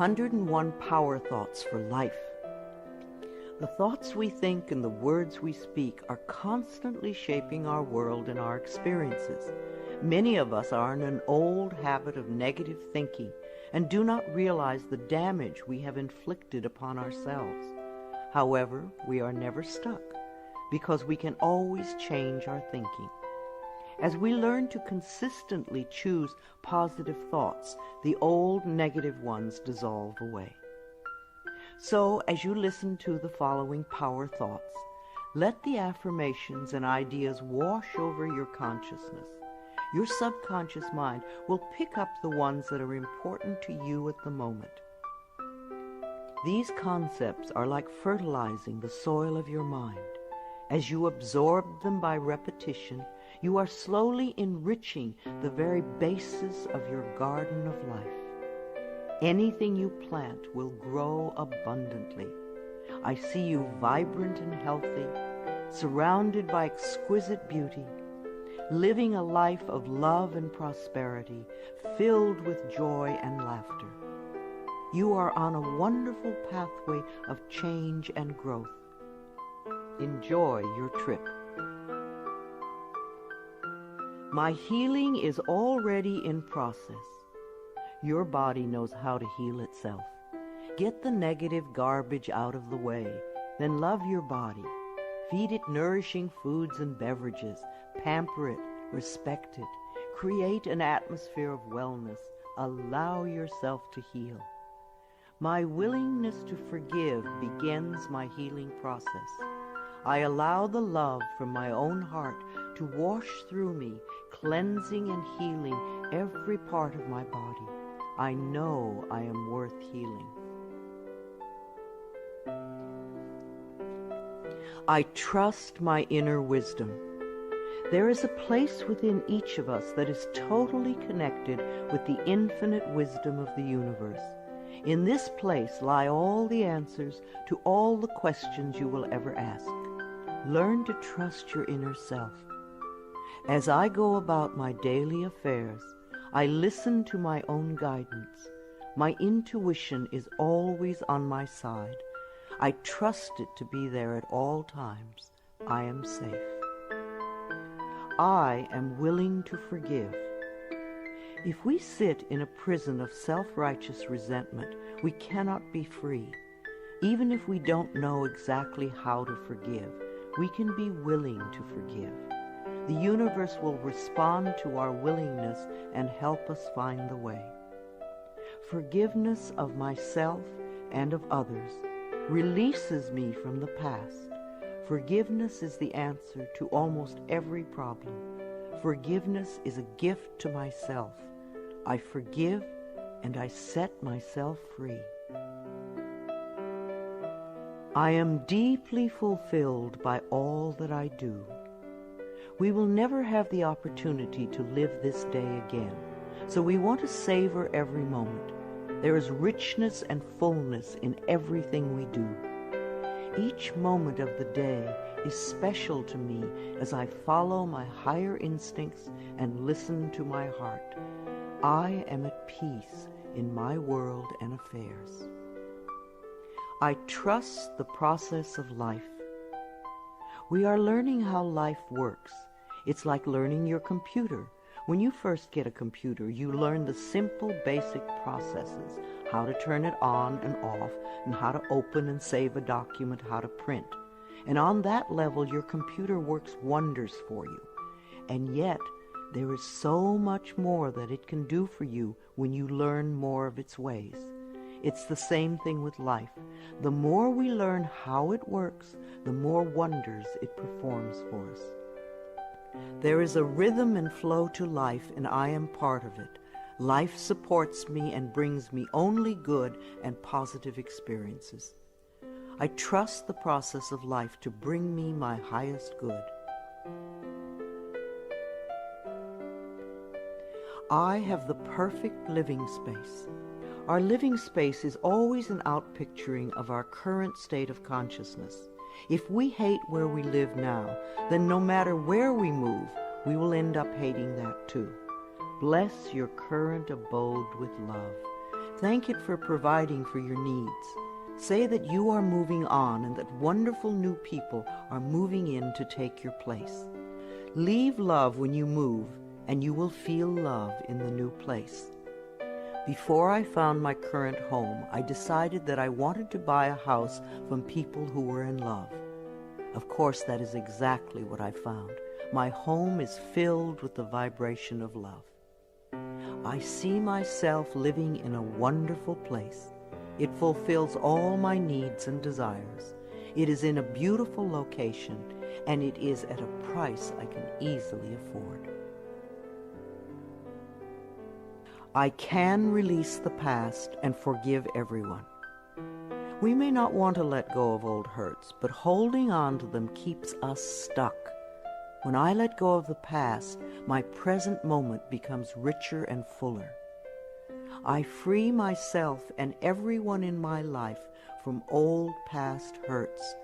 101 power thoughts for life. The thoughts we think and the words we speak are constantly shaping our world and our experiences. Many of us are in an old habit of negative thinking and do not realize the damage we have inflicted upon ourselves. However, we are never stuck because we can always change our thinking. As we learn to consistently choose positive thoughts, the old negative ones dissolve away. So, as you listen to the following power thoughts, let the affirmations and ideas wash over your consciousness. Your subconscious mind will pick up the ones that are important to you at the moment. These concepts are like fertilizing the soil of your mind. As you absorb them by repetition, you are slowly enriching the very basis of your garden of life. Anything you plant will grow abundantly. I see you vibrant and healthy, surrounded by exquisite beauty, living a life of love and prosperity, filled with joy and laughter. You are on a wonderful pathway of change and growth. Enjoy your trip. My healing is already in process. Your body knows how to heal itself. Get the negative garbage out of the way, then love your body. Feed it nourishing foods and beverages. Pamper it, respect it. Create an atmosphere of wellness. Allow yourself to heal. My willingness to forgive begins my healing process. I allow the love from my own heart to wash through me, cleansing and healing every part of my body. I know I am worth healing. I trust my inner wisdom. There is a place within each of us that is totally connected with the infinite wisdom of the universe. In this place lie all the answers to all the questions you will ever ask. Learn to trust your inner self. As I go about my daily affairs, I listen to my own guidance. My intuition is always on my side. I trust it to be there at all times. I am safe. I am willing to forgive. If we sit in a prison of self-righteous resentment, we cannot be free. Even if we don't know exactly how to forgive, we can be willing to forgive. The universe will respond to our willingness and help us find the way. Forgiveness of myself and of others releases me from the past. Forgiveness is the answer to almost every problem. Forgiveness is a gift to myself. I forgive and I set myself free. I am deeply fulfilled by all that I do. We will never have the opportunity to live this day again, so we want to savor every moment. There is richness and fullness in everything we do. Each moment of the day is special to me as I follow my higher instincts and listen to my heart. I am at peace in my world and affairs. I trust the process of life. We are learning how life works. It's like learning your computer. When you first get a computer, you learn the simple, basic processes, how to turn it on and off, and how to open and save a document, how to print. And on that level, your computer works wonders for you. And yet, there is so much more that it can do for you when you learn more of its ways. It's the same thing with life. The more we learn how it works, the more wonders it performs for us. There is a rhythm and flow to life, and I am part of it. Life supports me and brings me only good and positive experiences. I trust the process of life to bring me my highest good. I have the perfect living space. Our living space is always an outpicturing of our current state of consciousness. If we hate where we live now, then no matter where we move, we will end up hating that too. Bless your current abode with love. Thank it for providing for your needs. Say that you are moving on and that wonderful new people are moving in to take your place. Leave love when you move, and you will feel love in the new place. Before I found my current home, I decided that I wanted to buy a house from people who were in love. Of course, that is exactly what I found. My home is filled with the vibration of love. I see myself living in a wonderful place. It fulfills all my needs and desires. It is in a beautiful location, and it is at a price I can easily afford. I can release the past and forgive everyone. We may not want to let go of old hurts, but holding on to them keeps us stuck. When I let go of the past, my present moment becomes richer and fuller. I free myself and everyone in my life from old past hurts.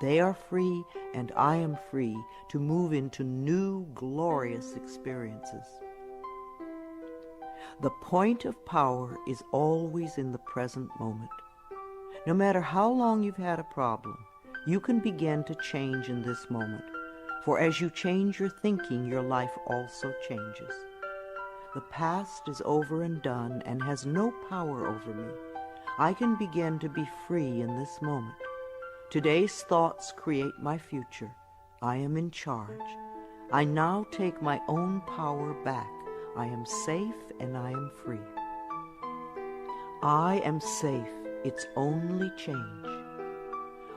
They are free, and I am free to move into new, glorious experiences. The point of power is always in the present moment. No matter how long you've had a problem, you can begin to change in this moment. For as you change your thinking, your life also changes. The past is over and done and has no power over me. I can begin to be free in this moment. Today's thoughts create my future. I am in charge. I now take my own power back. I am safe and I am free. I am safe. It's only change.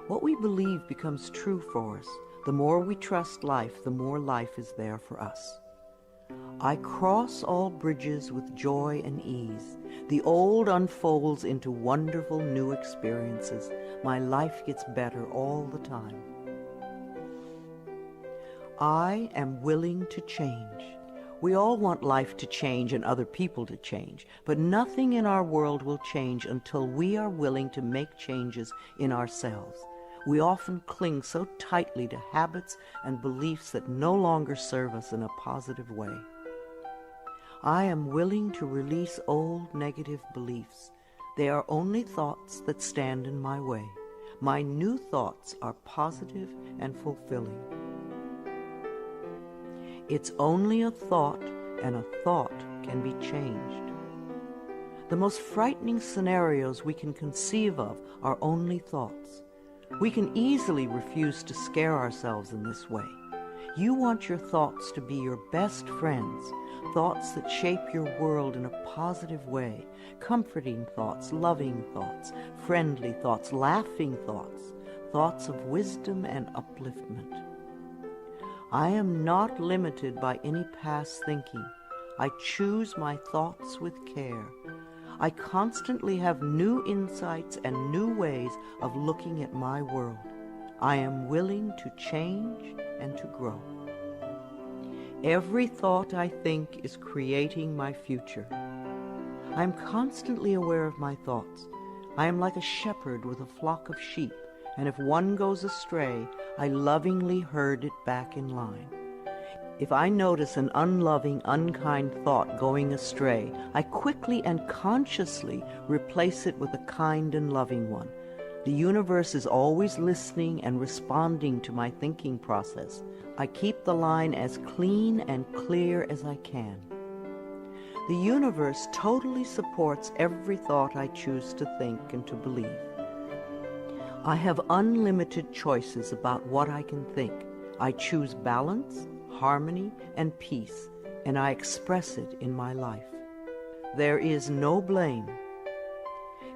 What we believe becomes true for us. The more we trust life, the more life is there for us. I cross all bridges with joy and ease. The old unfolds into wonderful new experiences. My life gets better all the time. I am willing to change. We all want life to change and other people to change, but nothing in our world will change until we are willing to make changes in ourselves. We often cling so tightly to habits and beliefs that no longer serve us in a positive way. I am willing to release old negative beliefs. They are only thoughts that stand in my way. My new thoughts are positive and fulfilling. It's only a thought, and a thought can be changed. The most frightening scenarios we can conceive of are only thoughts. We can easily refuse to scare ourselves in this way. You want your thoughts to be your best friends, thoughts that shape your world in a positive way, comforting thoughts, loving thoughts, friendly thoughts, laughing thoughts, thoughts of wisdom and upliftment. I am not limited by any past thinking. I choose my thoughts with care. I constantly have new insights and new ways of looking at my world. I am willing to change and to grow. Every thought I think is creating my future. I am constantly aware of my thoughts. I am like a shepherd with a flock of sheep, and if one goes astray, I lovingly herd it back in line. If I notice an unloving, unkind thought going astray, I quickly and consciously replace it with a kind and loving one. The universe is always listening and responding to my thinking process. I keep the line as clean and clear as I can. The universe totally supports every thought I choose to think and to believe. I have unlimited choices about what I can think. I choose balance, harmony, and peace, and I express it in my life. There is no blame.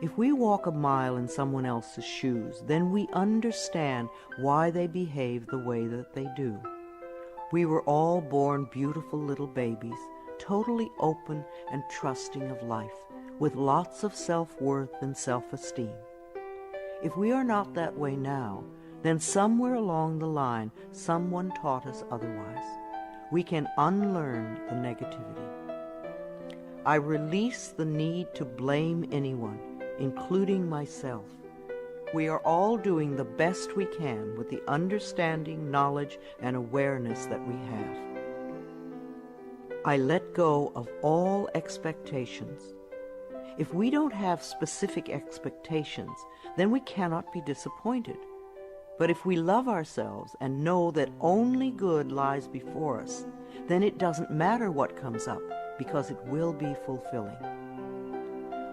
If we walk a mile in someone else's shoes, then we understand why they behave the way that they do. We were all born beautiful little babies, totally open and trusting of life, with lots of self-worth and self-esteem. If we are not that way now, then somewhere along the line, someone taught us otherwise. We can unlearn the negativity. I release the need to blame anyone, including myself. We are all doing the best we can with the understanding, knowledge, and awareness that we have. I let go of all expectations. If we don't have specific expectations, then we cannot be disappointed. But if we love ourselves and know that only good lies before us, then it doesn't matter what comes up, because it will be fulfilling.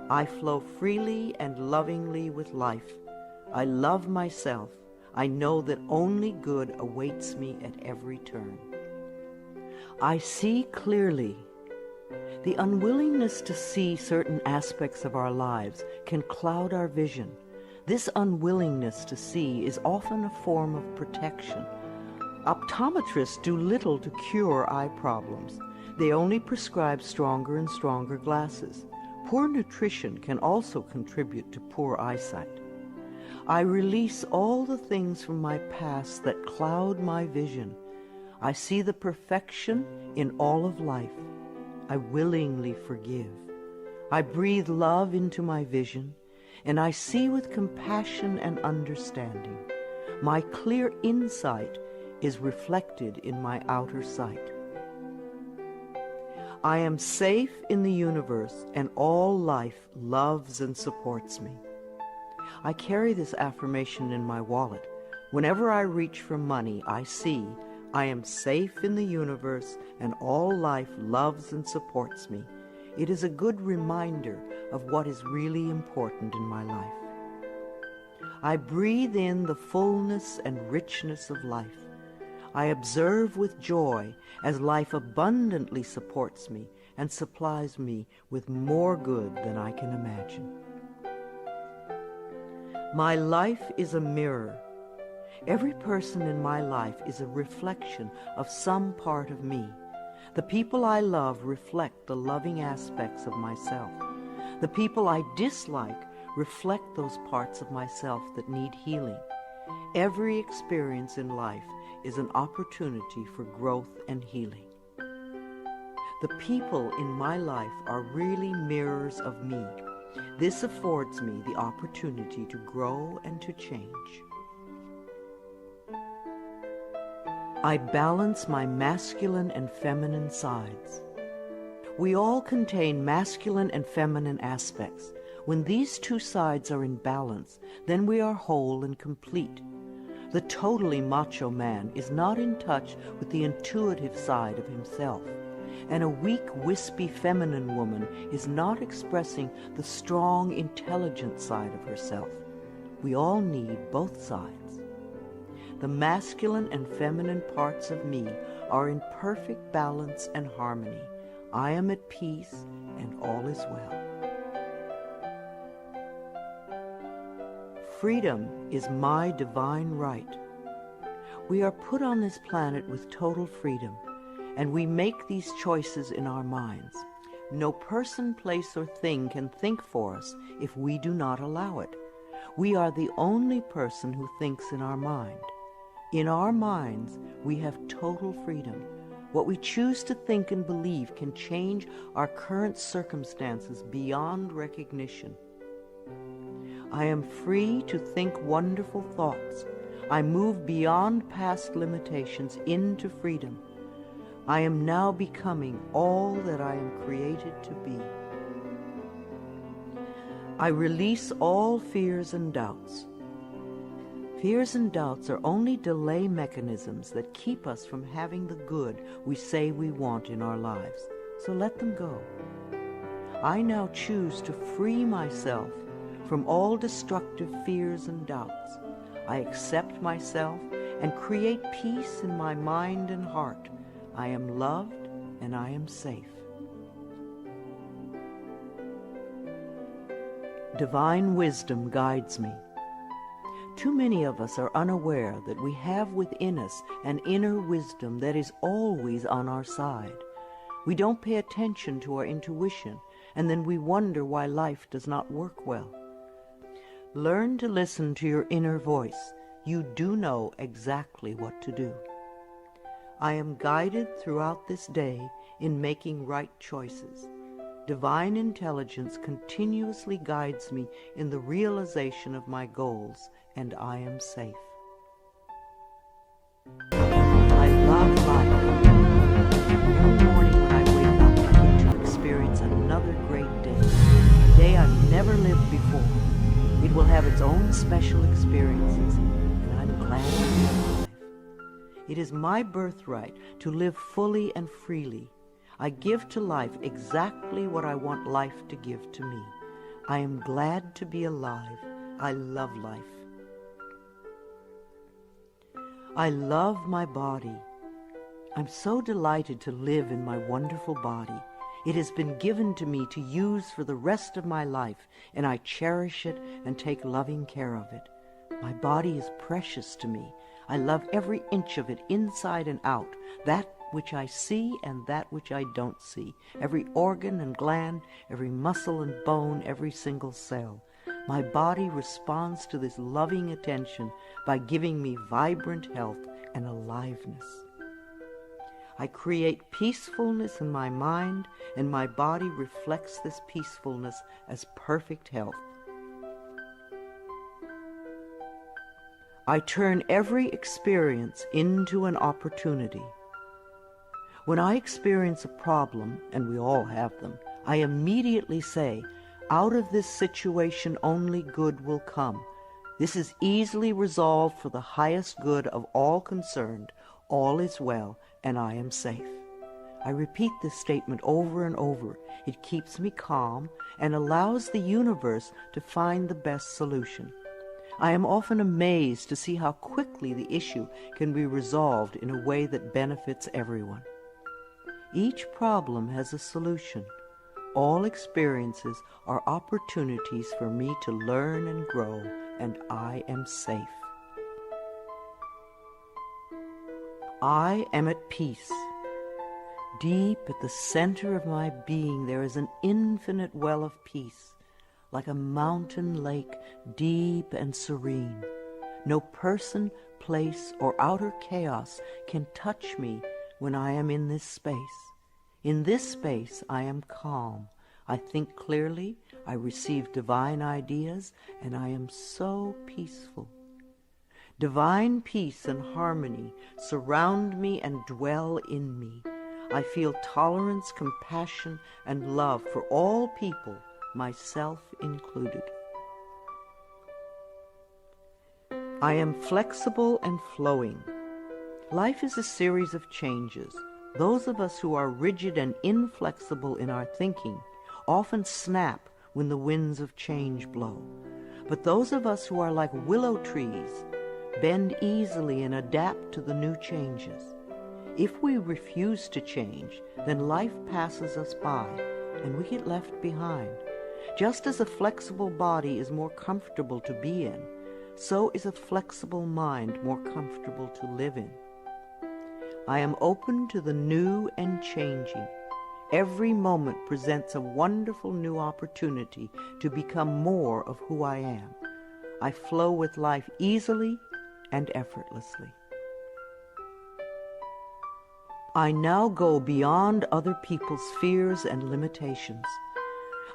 I flow freely and lovingly with life. I love myself. I know that only good awaits me at every turn. I see clearly. The unwillingness to see certain aspects of our lives can cloud our vision. This unwillingness to see is often a form of protection. Optometrists do little to cure eye problems. They only prescribe stronger and stronger glasses. Poor nutrition can also contribute to poor eyesight. I release all the things from my past that cloud my vision. I see the perfection in all of life. I willingly forgive. I breathe love into my vision, and I see with compassion and understanding. My clear insight is reflected in my outer sight. I am safe in the universe, and all life loves and supports me. I carry this affirmation in my wallet. Whenever I reach for money, I see I am safe in the universe, and all life loves and supports me. It is a good reminder of what is really important in my life. I breathe in the fullness and richness of life. I observe with joy as life abundantly supports me and supplies me with more good than I can imagine. My life is a mirror. Every person in my life is a reflection of some part of me. The people I love reflect the loving aspects of myself. The people I dislike reflect those parts of myself that need healing. Every experience in life is an opportunity for growth and healing. The people in my life are really mirrors of me. This affords me the opportunity to grow and to change. I balance my masculine and feminine sides. We all contain masculine and feminine aspects. When these two sides are in balance, then we are whole and complete. The totally macho man is not in touch with the intuitive side of himself, and a weak, wispy feminine woman is not expressing the strong, intelligent side of herself. We all need both sides. The masculine and feminine parts of me are in perfect balance and harmony. I am at peace, and all is well. Freedom is my divine right. We are put on this planet with total freedom, and we make these choices in our minds. No person, place, or thing can think for us if we do not allow it. We are the only person who thinks in our mind. In our minds, we have total freedom. What we choose to think and believe can change our current circumstances beyond recognition. I am free to think wonderful thoughts. I move beyond past limitations into freedom. I am now becoming all that I am created to be. I release all fears and doubts. Fears and doubts are only delay mechanisms that keep us from having the good we say we want in our lives. So let them go. I now choose to free myself from all destructive fears and doubts. I accept myself and create peace in my mind and heart. I am loved and I am safe. Divine wisdom guides me. Too many of us are unaware that we have within us an inner wisdom that is always on our side. We don't pay attention to our intuition, and then we wonder why life does not work well. Learn to listen to your inner voice. You do know exactly what to do. I am guided throughout this day in making right choices. Divine intelligence continuously guides me in the realization of my goals, and I am safe. I love life. Every morning when I wake up, I get to experience another great day. Today never lived before. It will have its own special experiences, and I'm glad to be alive. It is my birthright to live fully and freely. I give to life exactly what I want life to give to me. I am glad to be alive. I love life. I love my body. I'm so delighted to live in my wonderful body. It has been given to me to use for the rest of my life, and I cherish it and take loving care of it. My body is precious to me. I love every inch of it, inside and out, that which I see and that which I don't see, every organ and gland, every muscle and bone, every single cell. My body responds to this loving attention by giving me vibrant health and aliveness. I create peacefulness in my mind, and my body reflects this peacefulness as perfect health. I turn every experience into an opportunity. When I experience a problem, and we all have them, I immediately say, out of this situation only good will come. This is easily resolved for the highest good of all concerned. All is well, and I am safe. I repeat this statement over and over. It keeps me calm and allows the universe to find the best solution. I am often amazed to see how quickly the issue can be resolved in a way that benefits everyone. Each problem has a solution. All experiences are opportunities for me to learn and grow, and I am safe. I am at peace. Deep at the center of my being there is an infinite well of peace, like a mountain lake, deep and serene. No person, place, or outer chaos can touch me when I am in this space. In this space I am calm. I think clearly, I receive divine ideas, and I am so peaceful. Divine peace and harmony surround me and dwell in me. I feel tolerance, compassion, and love for all people, myself included. I am flexible and flowing. Life is a series of changes. Those of us who are rigid and inflexible in our thinking often snap when the winds of change blow. But those of us who are like willow trees bend easily and adapt to the new changes. If we refuse to change, then life passes us by and we get left behind. Just as a flexible body is more comfortable to be in, so is a flexible mind more comfortable to live in. I am open to the new and changing. Every moment presents a wonderful new opportunity to become more of who I am. I flow with life easily and effortlessly. I now go beyond other people's fears and limitations.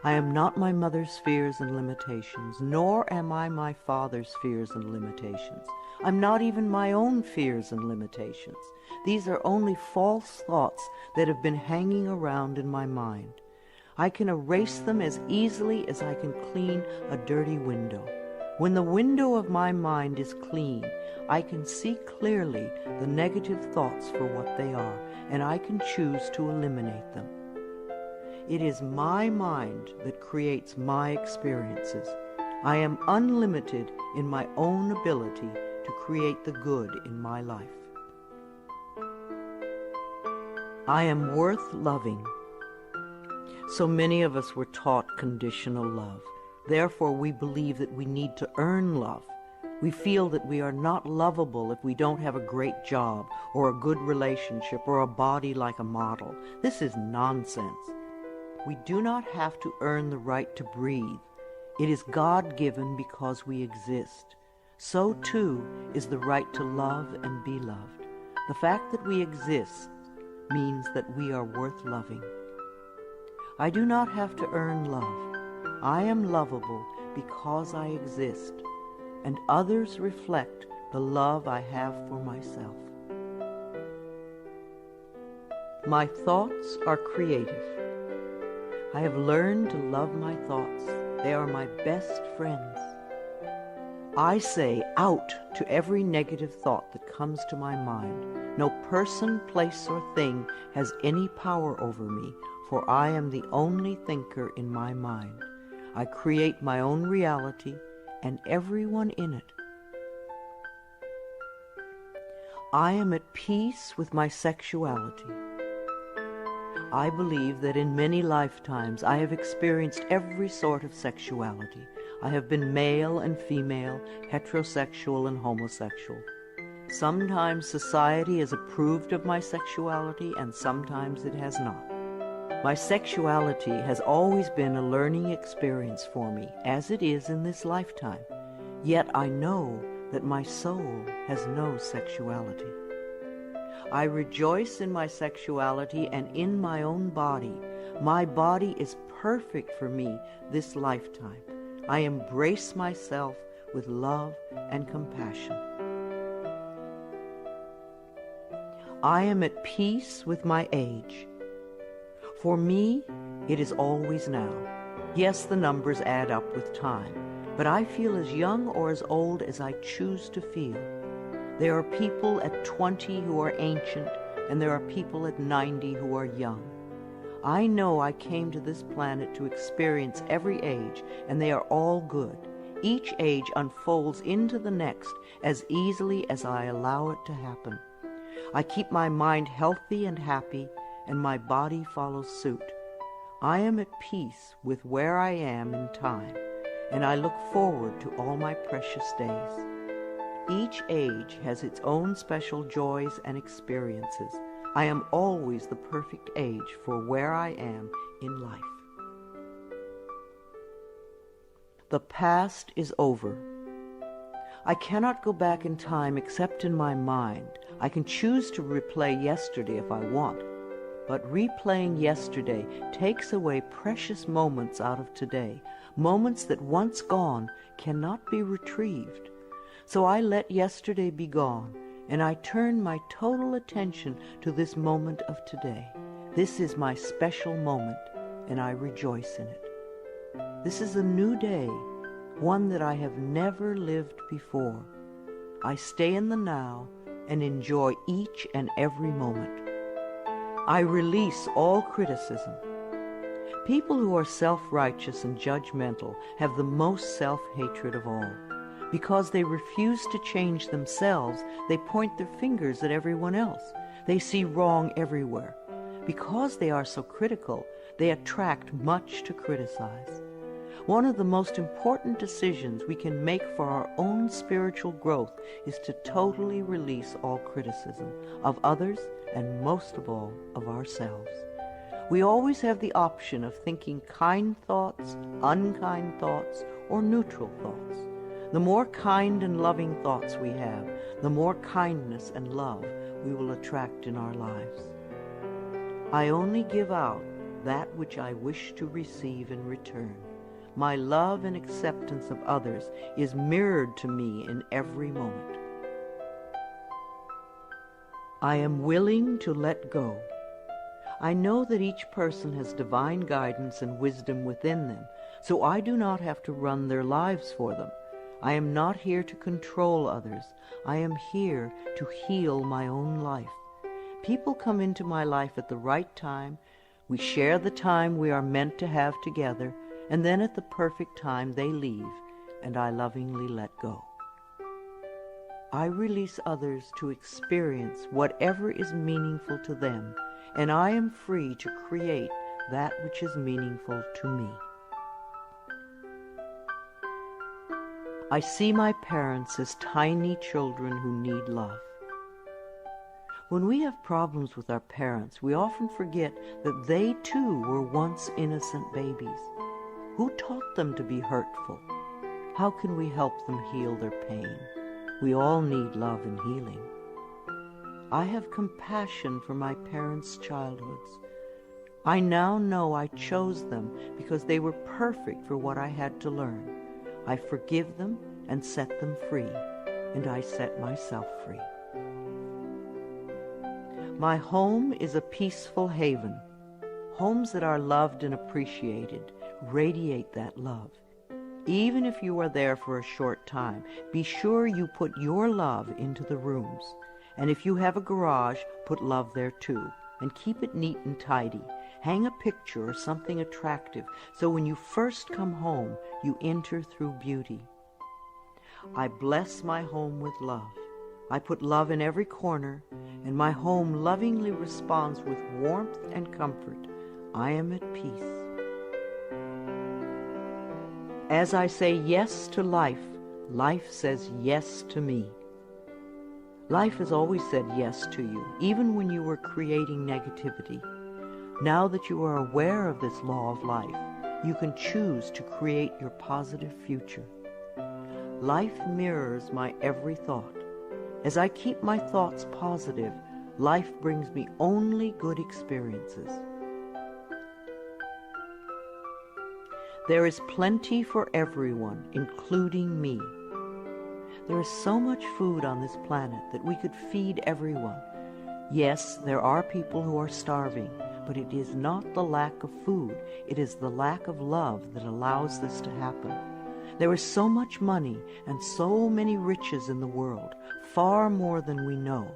I am not my mother's fears and limitations, nor am I my father's fears and limitations. I'm not even my own fears and limitations. These are only false thoughts that have been hanging around in my mind. I can erase them as easily as I can clean a dirty window. When the window of my mind is clean, I can see clearly the negative thoughts for what they are, and I can choose to eliminate them. It is my mind that creates my experiences. I am unlimited in my own ability to create the good in my life. I am worth loving. So many of us were taught conditional love. Therefore, we believe that we need to earn love. We feel that we are not lovable if we don't have a great job or a good relationship or a body like a model. This is nonsense. We do not have to earn the right to breathe. It is God-given because we exist. So too is the right to love and be loved. The fact that we exist means that we are worth loving. I do not have to earn love. I am lovable because I exist, and others reflect the love I have for myself. My thoughts are creative. I have learned to love my thoughts. They are my best friends. I say out to every negative thought that comes to my mind. No person, place, or thing has any power over me, for I am the only thinker in my mind. I create my own reality and everyone in it. I am at peace with my sexuality. I believe that in many lifetimes I have experienced every sort of sexuality. I have been male and female, heterosexual and homosexual. Sometimes society has approved of my sexuality and sometimes it has not. My sexuality has always been a learning experience for me, as it is in this lifetime. Yet I know that my soul has no sexuality. I rejoice in my sexuality and in my own body. My body is perfect for me this lifetime. I embrace myself with love and compassion. I am at peace with my age. For me, it is always now. Yes, the numbers add up with time, but I feel as young or as old as I choose to feel. There are people at 20 who are ancient, and there are people at 90 who are young. I know I came to this planet to experience every age, and they are all good. Each age unfolds into the next as easily as I allow it to happen. I keep my mind healthy and happy, and my body follows suit. I am at peace with where I am in time, and I look forward to all my precious days. Each age has its own special joys and experiences. I am always the perfect age for where I am in life. The past is over. I cannot go back in time except in my mind. I can choose to replay yesterday if I want, but replaying yesterday takes away precious moments out of today, moments that once gone cannot be retrieved. So I let yesterday be gone, and I turn my total attention to this moment of today. This is my special moment, and I rejoice in it. This is a new day, one that I have never lived before. I stay in the now and enjoy each and every moment. I release all criticism. People who are self-righteous and judgmental have the most self-hatred of all. Because they refuse to change themselves, they point their fingers at everyone else. They see wrong everywhere. Because they are so critical, they attract much to criticize. One of the most important decisions we can make for our own spiritual growth is to totally release all criticism of others and most of all of ourselves. We always have the option of thinking kind thoughts, unkind thoughts, or neutral thoughts. The more kind and loving thoughts we have, the more kindness and love we will attract in our lives. I only give out that which I wish to receive in return. My love and acceptance of others is mirrored to me in every moment. I am willing to let go. I know that each person has divine guidance and wisdom within them, so I do not have to run their lives for them. I am not here to control others. I am here to heal my own life. People come into my life at the right time. We share the time we are meant to have together, and then at the perfect time they leave, and I lovingly let go. I release others to experience whatever is meaningful to them, and I am free to create that which is meaningful to me. I see my parents as tiny children who need love. When we have problems with our parents, we often forget that they too were once innocent babies. Who taught them to be hurtful? How can we help them heal their pain? We all need love and healing. I have compassion for my parents' childhoods. I now know I chose them because they were perfect for what I had to learn. I forgive them and set them free, and I set myself free. My home is a peaceful haven. Homes that are loved and appreciated radiate that love. Even if you are there for a short time, be sure you put your love into the rooms. And if you have a garage, put love there too. And keep it neat and tidy. Hang a picture or something attractive so when you first come home, you enter through beauty. I bless my home with love. I put love in every corner, and my home lovingly responds with warmth and comfort. I am at peace. As I say yes to life, life says yes to me. Life has always said yes to you, even when you were creating negativity. Now that you are aware of this law of life, you can choose to create your positive future. Life mirrors my every thought. As I keep my thoughts positive, life brings me only good experiences. There is plenty for everyone, including me. There is so much food on this planet that we could feed everyone. Yes, there are people who are starving, but it is not the lack of food, it is the lack of love that allows this to happen. There is so much money and so many riches in the world, far more than we know.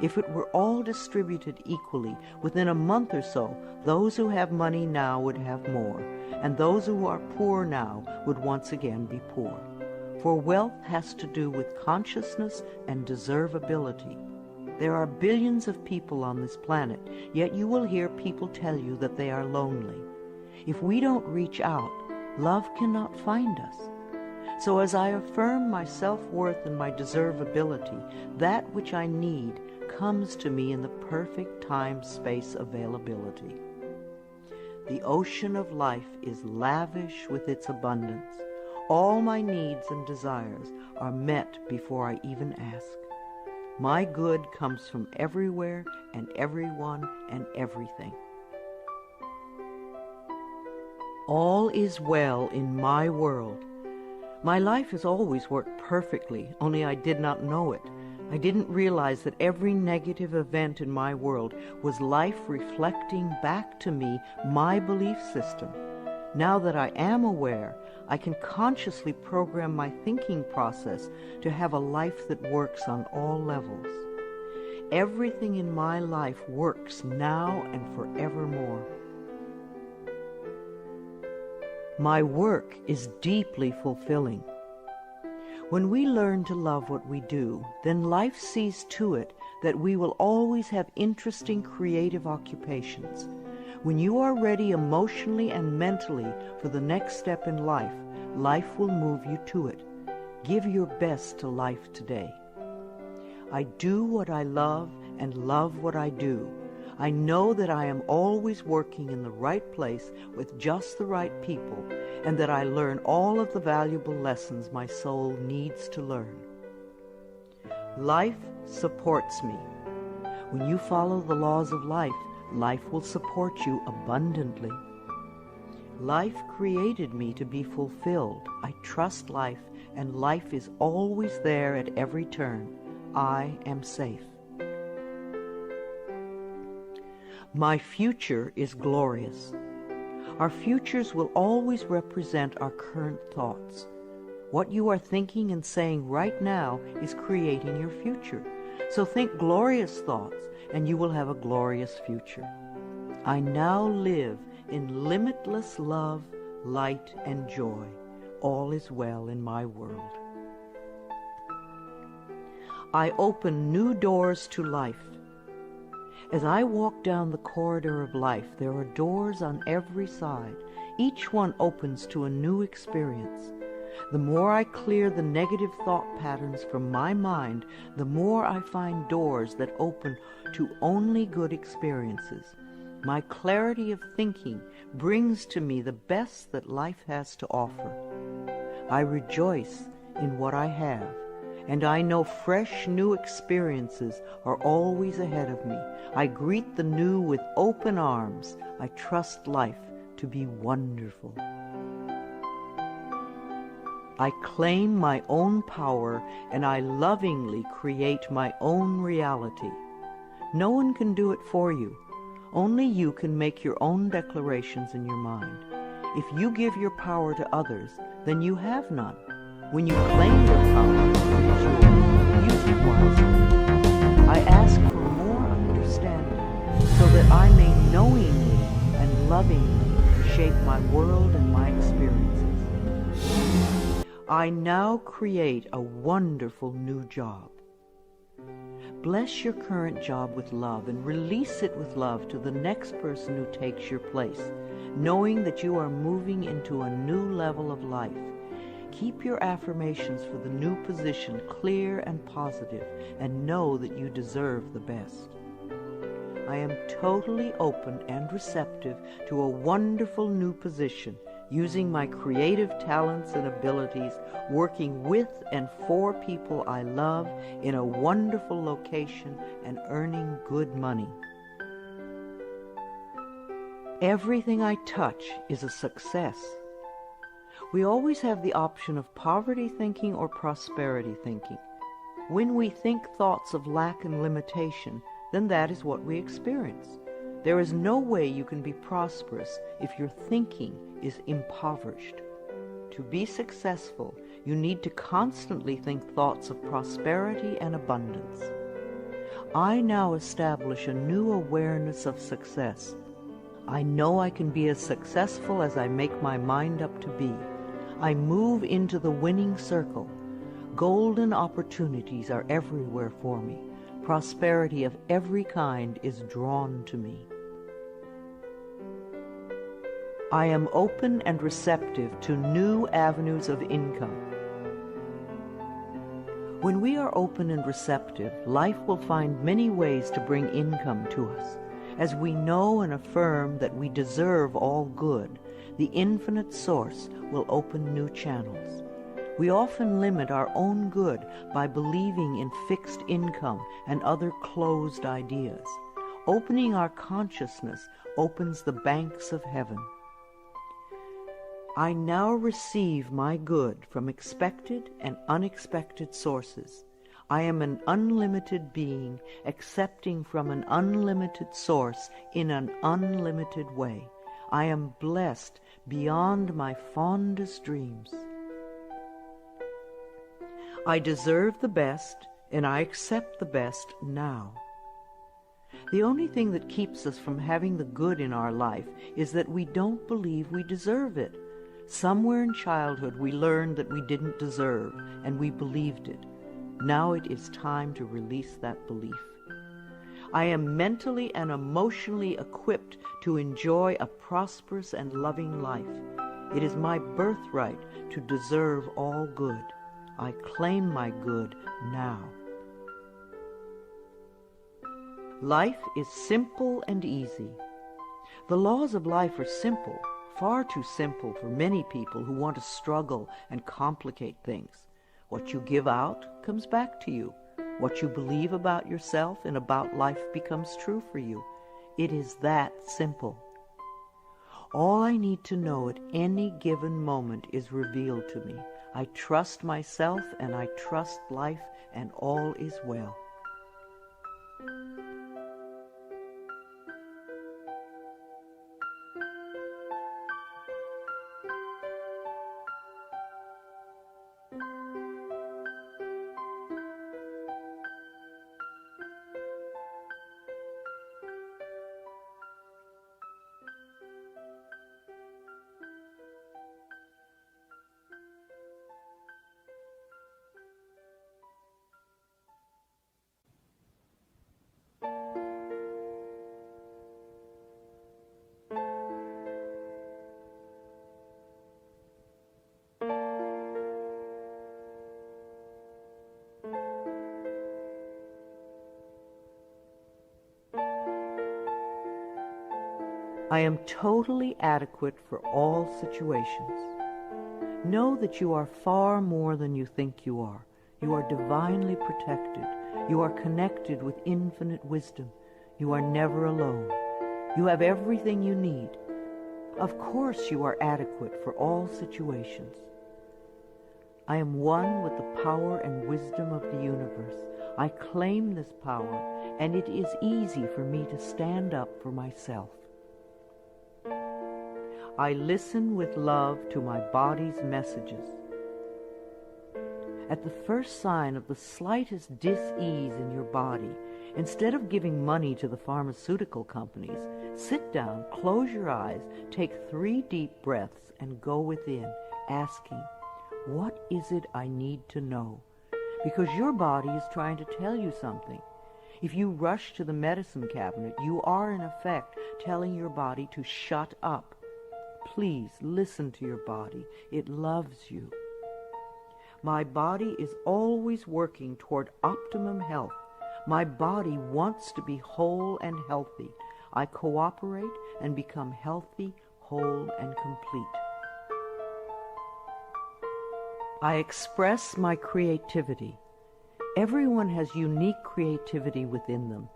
If it were all distributed equally, within a month or so, those who have money now would have more, and those who are poor now would once again be poor. For wealth has to do with consciousness and deservability. There are billions of people on this planet, yet you will hear people tell you that they are lonely. If we don't reach out, love cannot find us. So as I affirm my self-worth and my deservability, that which I need comes to me in the perfect time-space availability. The ocean of life is lavish with its abundance. All my needs and desires are met before I even ask. My good comes from everywhere and everyone and everything. All is well in my world. My life has always worked perfectly, only I did not know it. I didn't realize that every negative event in my world was life reflecting back to me my belief system. Now that I am aware, I can consciously program my thinking process to have a life that works on all levels. Everything in my life works now and forevermore. My work is deeply fulfilling. When we learn to love what we do, then life sees to it that we will always have interesting creative occupations. When you are ready emotionally and mentally for the next step in life, life will move you to it. Give your best to life today. I do what I love and love what I do. I know that I am always working in the right place with just the right people, and that I learn all of the valuable lessons my soul needs to learn. Life supports me. When you follow the laws of life, life will support you abundantly. Life created me to be fulfilled. I trust life, and life is always there at every turn. I am safe. My future is glorious. Our futures will always represent our current thoughts. What you are thinking and saying right now is creating your future. So think glorious thoughts, and you will have a glorious future. I now live in limitless love, light, and joy. All is well in my world. I open new doors to life. As I walk down the corridor of life, there are doors on every side. Each one opens to a new experience. The more I clear the negative thought patterns from my mind, the more I find doors that open to only good experiences. My clarity of thinking brings to me the best that life has to offer. I rejoice in what I have, and I know fresh new experiences are always ahead of me. I greet the new with open arms. I trust life to be wonderful. I claim my own power, and I lovingly create my own reality. No one can do it for you. Only you can make your own declarations in your mind. If you give your power to others, then you have none. When you claim your power, it is yours. Use it wisely. I ask for more understanding so that I may knowingly and lovingly shape my world and my experiences. I now create a wonderful new job. Bless your current job with love and release it with love to the next person who takes your place, knowing that you are moving into a new level of life. Keep your affirmations for the new position clear and positive, and know that you deserve the best. I am totally open and receptive to a wonderful new position, using my creative talents and abilities, working with and for people I love in a wonderful location and earning good money. Everything I touch is a success. We always have the option of poverty thinking or prosperity thinking. When we think thoughts of lack and limitation, then that is what we experience. There is no way you can be prosperous if your thinking is impoverished. To be successful, you need to constantly think thoughts of prosperity and abundance. I now establish a new awareness of success. I know I can be as successful as I make my mind up to be. I move into the winning circle. Golden opportunities are everywhere for me. Prosperity of every kind is drawn to me. I am open and receptive to new avenues of income. When we are open and receptive, life will find many ways to bring income to us. As we know and affirm that we deserve all good, the infinite source will open new channels. We often limit our own good by believing in fixed income and other closed ideas. Opening our consciousness opens the banks of heaven. I now receive my good from expected and unexpected sources. I am an unlimited being, accepting from an unlimited source in an unlimited way. I am blessed beyond my fondest dreams. I deserve the best, and I accept the best now. The only thing that keeps us from having the good in our life is that we don't believe we deserve it. Somewhere in childhood we learned that we didn't deserve, and we believed it. Now it is time to release that belief. I am mentally and emotionally equipped to enjoy a prosperous and loving life. It is my birthright to deserve all good. I claim my good now. Life is simple and easy. The laws of life are simple, far too simple for many people who want to struggle and complicate things. What you give out comes back to you. What you believe about yourself and about life becomes true for you. It is that simple. All I need to know at any given moment is revealed to me. I trust myself and I trust life, and all is well. I am totally adequate for all situations. Know that you are far more than you think you are. You are divinely protected. You are connected with infinite wisdom. You are never alone. You have everything you need. Of course you are adequate for all situations. I am one with the power and wisdom of the universe. I claim this power, and it is easy for me to stand up for myself. I listen with love to my body's messages. At the first sign of the slightest dis-ease in your body, instead of giving money to the pharmaceutical companies, sit down, close your eyes, take 3 deep breaths, and go within, asking, what is it I need to know? Because your body is trying to tell you something. If you rush to the medicine cabinet, you are in effect telling your body to shut up. Please listen to your body. It loves you. My body is always working toward optimum health. My body wants to be whole and healthy. I cooperate and become healthy, whole, and complete. I express my creativity. Everyone has unique creativity within them.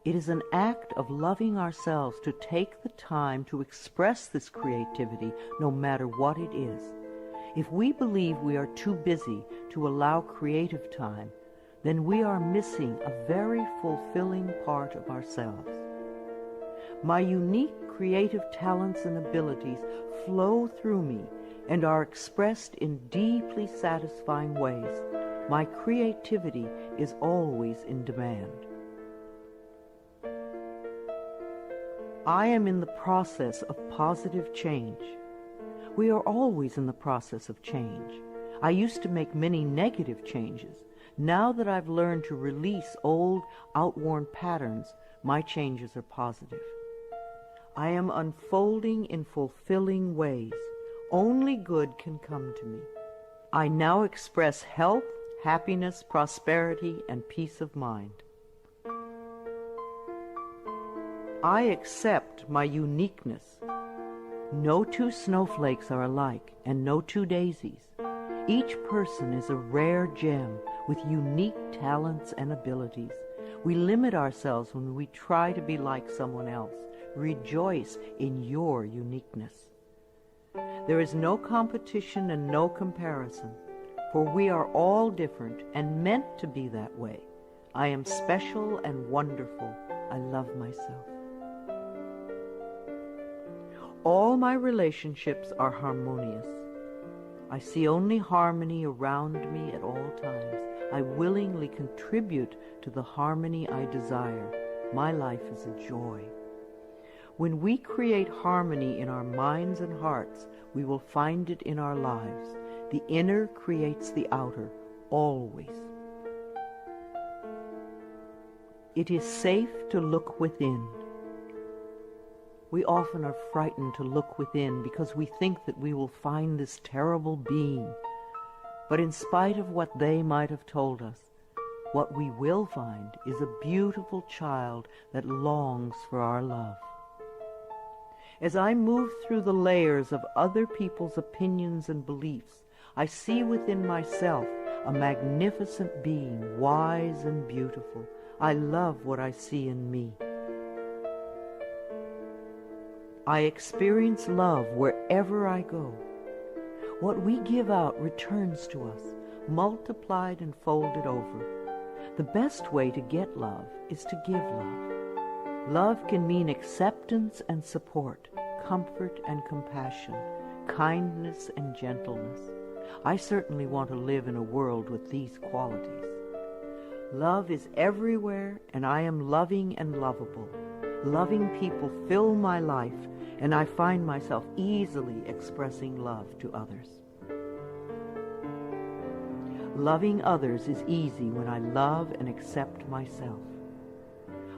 It is an act of loving ourselves to take the time to express this creativity, no matter what it is. If we believe we are too busy to allow creative time, then we are missing a very fulfilling part of ourselves. My unique creative talents and abilities flow through me and are expressed in deeply satisfying ways. My creativity is always in demand. I am in the process of positive change. We are always in the process of change. I used to make many negative changes. Now that I've learned to release old, outworn patterns, my changes are positive. I am unfolding in fulfilling ways. Only good can come to me. I now express health, happiness, prosperity, and peace of mind. I accept my uniqueness. No 2 snowflakes are alike, and no 2 daisies. Each person is a rare gem with unique talents and abilities. We limit ourselves when we try to be like someone else. Rejoice in your uniqueness. There is no competition and no comparison, for we are all different and meant to be that way. I am special and wonderful. I love myself. All my relationships are harmonious. I see only harmony around me at all times. I willingly contribute to the harmony I desire. My life is a joy. When we create harmony in our minds and hearts, we will find it in our lives. The inner creates the outer, always. It is safe to look within. We often are frightened to look within because we think that we will find this terrible being. But in spite of what they might have told us, what we will find is a beautiful child that longs for our love. As I move through the layers of other people's opinions and beliefs, I see within myself a magnificent being, wise and beautiful. I love what I see in me. I experience love wherever I go. What we give out returns to us, multiplied and folded over. The best way to get love is to give love. Love can mean acceptance and support, comfort and compassion, kindness and gentleness. I certainly want to live in a world with these qualities. Love is everywhere, and I am loving and lovable. Loving people fill my life, and I find myself easily expressing love to others. Loving others is easy when I love and accept myself.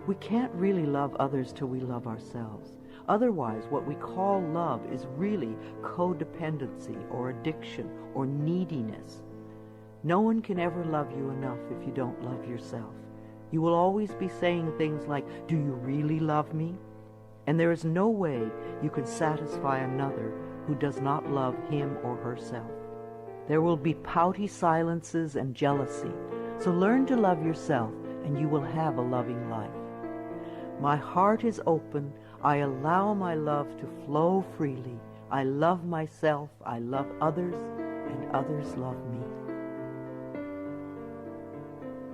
We can't really love others till we love ourselves. Otherwise, what we call love is really codependency or addiction or neediness. No one can ever love you enough if you don't love yourself. You will always be saying things like, "Do you really love me?" And there is no way you can satisfy another who does not love him or herself. There will be pouty silences and jealousy. So learn to love yourself, and you will have a loving life. My heart is open. I allow my love to flow freely. I love myself, I love others, and others love me.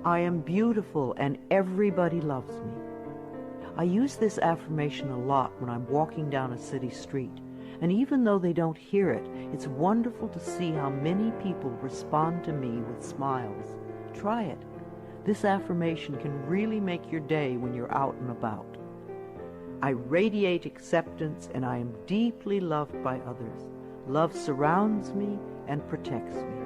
I am beautiful, and everybody loves me. I use this affirmation a lot when I'm walking down a city street. And even though they don't hear it, it's wonderful to see how many people respond to me with smiles. Try it. This affirmation can really make your day when you're out and about. I radiate acceptance and I am deeply loved by others. Love surrounds me and protects me.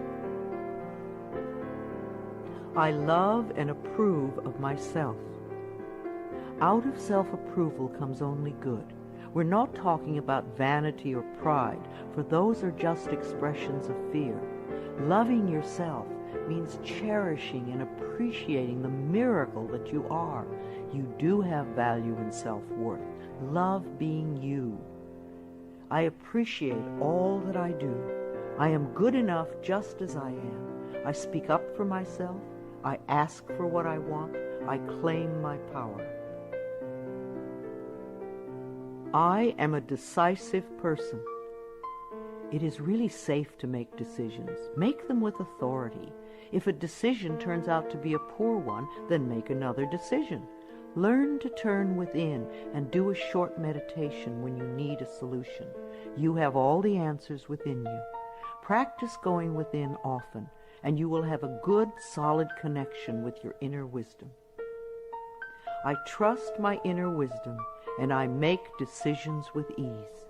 I love and approve of myself. Out of self-approval comes only good. We're not talking about vanity or pride, for those are just expressions of fear. Loving yourself means cherishing and appreciating the miracle that you are. You do have value and self-worth. Love being you. I appreciate all that I do. I am good enough just as I am. I speak up for myself. I ask for what I want. I claim my power. I am a decisive person. It is really safe to make decisions. Make them with authority. If a decision turns out to be a poor one, then make another decision. Learn to turn within and do a short meditation when you need a solution. You have all the answers within you. Practice going within often, and you will have a good, solid connection with your inner wisdom. I trust my inner wisdom, and I make decisions with ease.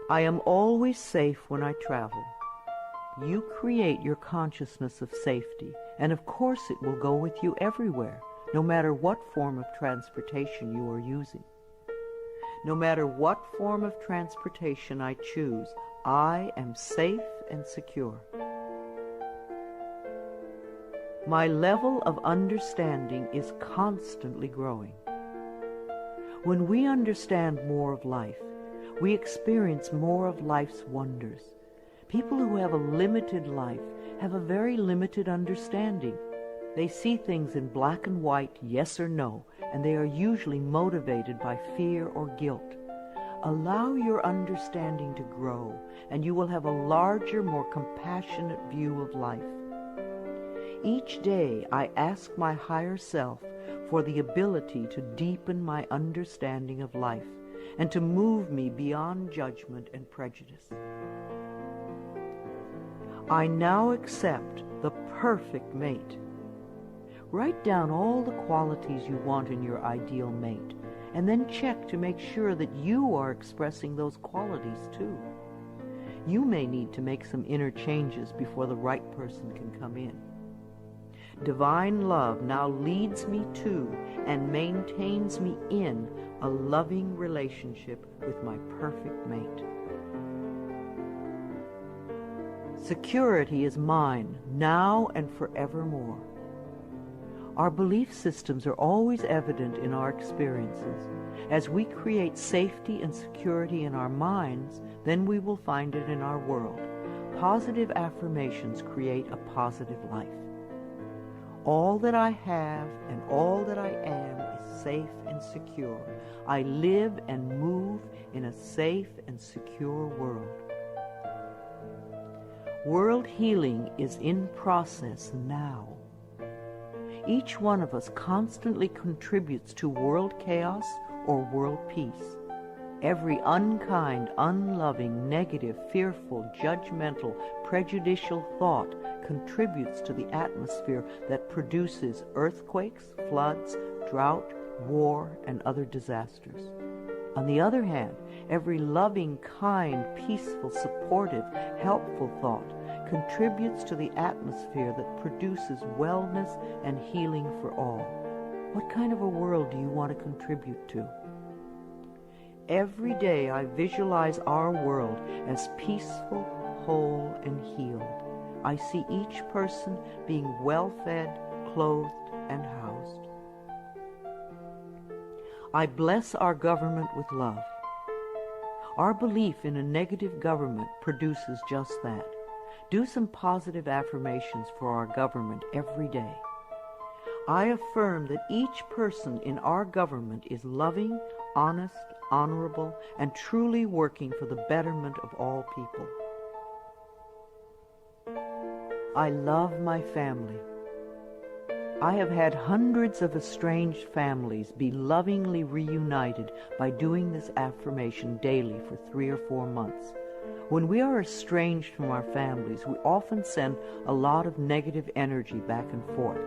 I am always safe when I travel. You create your consciousness of safety, and of course it will go with you everywhere, no matter what form of transportation you are using. No matter what form of transportation I choose, I am safe and secure. My level of understanding is constantly growing. When we understand more of life, we experience more of life's wonders. People who have a limited life have a very limited understanding. They see things in black and white, yes or no, and they are usually motivated by fear or guilt. Allow your understanding to grow, and you will have a larger, more compassionate view of life. Each day I ask my higher self for the ability to deepen my understanding of life and to move me beyond judgment and prejudice. I now accept the perfect mate. Write down all the qualities you want in your ideal mate, and then check to make sure that you are expressing those qualities too. You may need to make some inner changes before the right person can come in. Divine love now leads me to and maintains me in a loving relationship with my perfect mate. Security is mine, now and forevermore. Our belief systems are always evident in our experiences. As we create safety and security in our minds, then we will find it in our world. Positive affirmations create a positive life. All that I have and all that I am is safe and secure. I live and move in a safe and secure world. World healing is in process now. Each one of us constantly contributes to world chaos or world peace. Every unkind, unloving, negative, fearful, judgmental, prejudicial thought contributes to the atmosphere that produces earthquakes, floods, drought, war, and other disasters. On the other hand, every loving, kind, peaceful, supportive, helpful thought contributes to the atmosphere that produces wellness and healing for all. What kind of a world do you want to contribute to? Every day I visualize our world as peaceful, whole, and healed. I see each person being well-fed, clothed, and housed. I bless our government with love. Our belief in a negative government produces just that. Do some positive affirmations for our government every day. I affirm that each person in our government is loving, honest, honorable, and truly working for the betterment of all people. I love my family. I have had hundreds of estranged families be lovingly reunited by doing this affirmation daily for 3 or 4 months. When we are estranged from our families, we often send a lot of negative energy back and forth.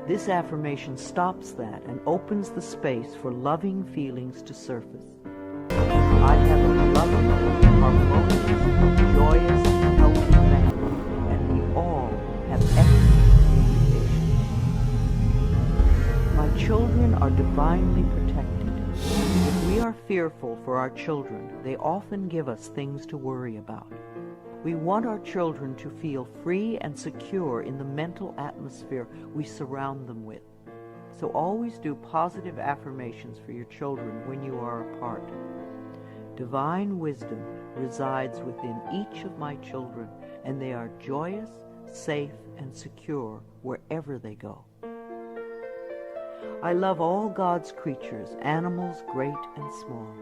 This affirmation stops that and opens the space for loving feelings to surface. I have a loving, harmonious, joyous, healthy family, and we all have excellent communication. My children are divinely protected. If we are fearful for our children, they often give us things to worry about. We want our children to feel free and secure in the mental atmosphere we surround them with. So always do positive affirmations for your children when you are apart. Divine wisdom resides within each of my children, and they are joyous, safe, and secure wherever they go. I love all God's creatures, animals great and small.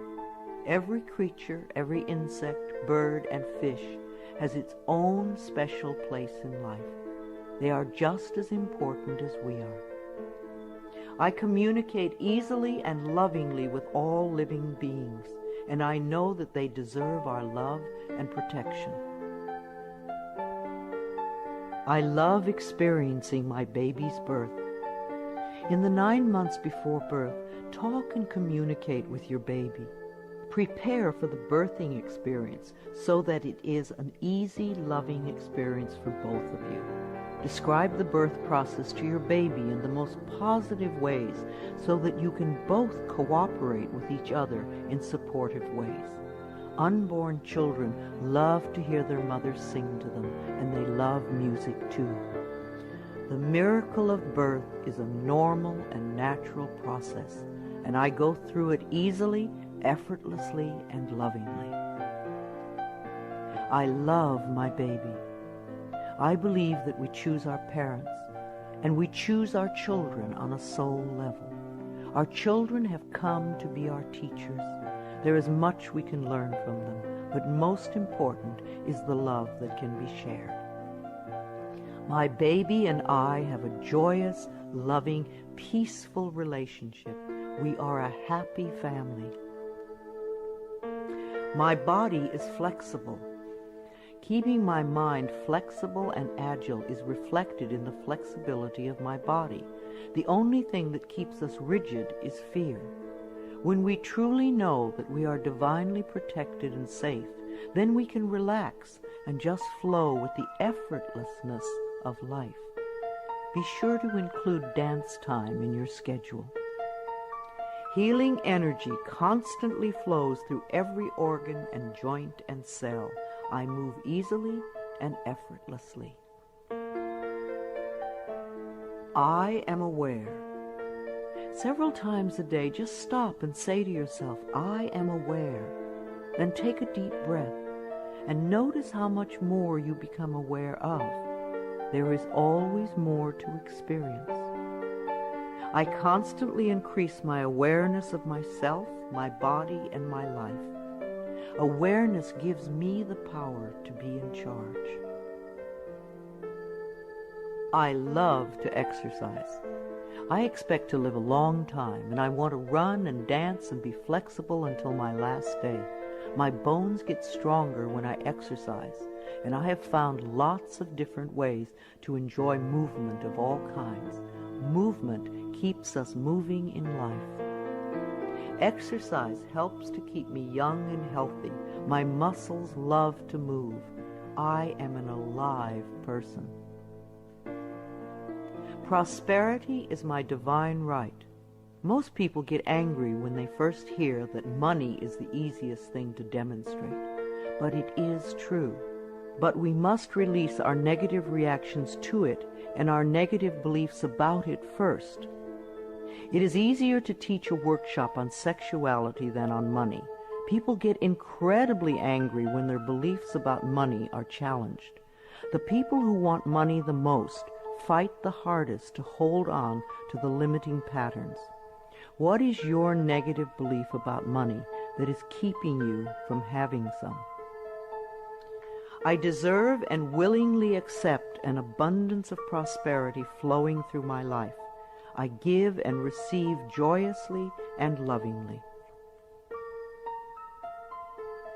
Every creature, every insect, bird, and fish has its own special place in life. They are just as important as we are. I communicate easily and lovingly with all living beings, and I know that they deserve our love and protection. I love experiencing my baby's birth. In the 9 months before birth, talk and communicate with your baby. Prepare for the birthing experience so that it is an easy, loving experience for both of you. Describe the birth process to your baby in the most positive ways so that you can both cooperate with each other in supportive ways. Unborn children love to hear their mothers sing to them, and they love music too. The miracle of birth is a normal and natural process, and I go through it easily, effortlessly, and lovingly. I love my baby. I believe that we choose our parents, and we choose our children on a soul level. Our children have come to be our teachers. There is much we can learn from them, but most important is the love that can be shared. My baby and I have a joyous, loving, peaceful relationship. We are a happy family. My body is flexible. Keeping my mind flexible and agile is reflected in the flexibility of my body. The only thing that keeps us rigid is fear. When we truly know that we are divinely protected and safe, then we can relax and just flow with the effortlessness of life. Be sure to include dance time in your schedule. Healing energy constantly flows through every organ and joint and cell. I move easily and effortlessly. I am aware. Several times a day, just stop and say to yourself, I am aware. Then take a deep breath and notice how much more you become aware of. There is always more to experience. I constantly increase my awareness of myself, my body, and my life. Awareness gives me the power to be in charge. I love to exercise. I expect to live a long time, and I want to run and dance and be flexible until my last day. My bones get stronger when I exercise, and I have found lots of different ways to enjoy movement of all kinds. Movement keeps us moving in life. Exercise helps to keep me young and healthy. My muscles love to move. I am an alive person. Prosperity is my divine right. Most people get angry when they first hear that money is the easiest thing to demonstrate. But it is true. But we must release our negative reactions to it and our negative beliefs about it first. It is easier to teach a workshop on sexuality than on money. People get incredibly angry when their beliefs about money are challenged. The people who want money the most fight the hardest to hold on to the limiting patterns. What is your negative belief about money that is keeping you from having some? I deserve and willingly accept an abundance of prosperity flowing through my life. I give and receive joyously and lovingly.